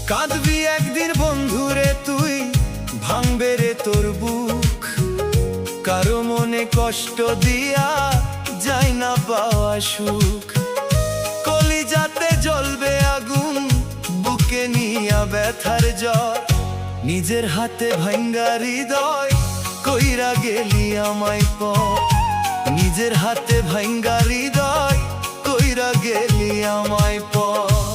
কাঁদবি একদিন বন্ধুরে তুই, ভাঙবে রে তোর বুক। কারো মনে কষ্ট দিয়া যায় না পাওয়া সুখ। কলিজাতে জ্বলবে আগুন, বুকে নিয়া ব্যথার জ্বর। নিজের হাতে ভাঙ্গা হৃদয় কইরা গেলি আমায় পর। নিজের হাতে ভাঙ্গা হৃদয় কইরা গেলি আমায় পর।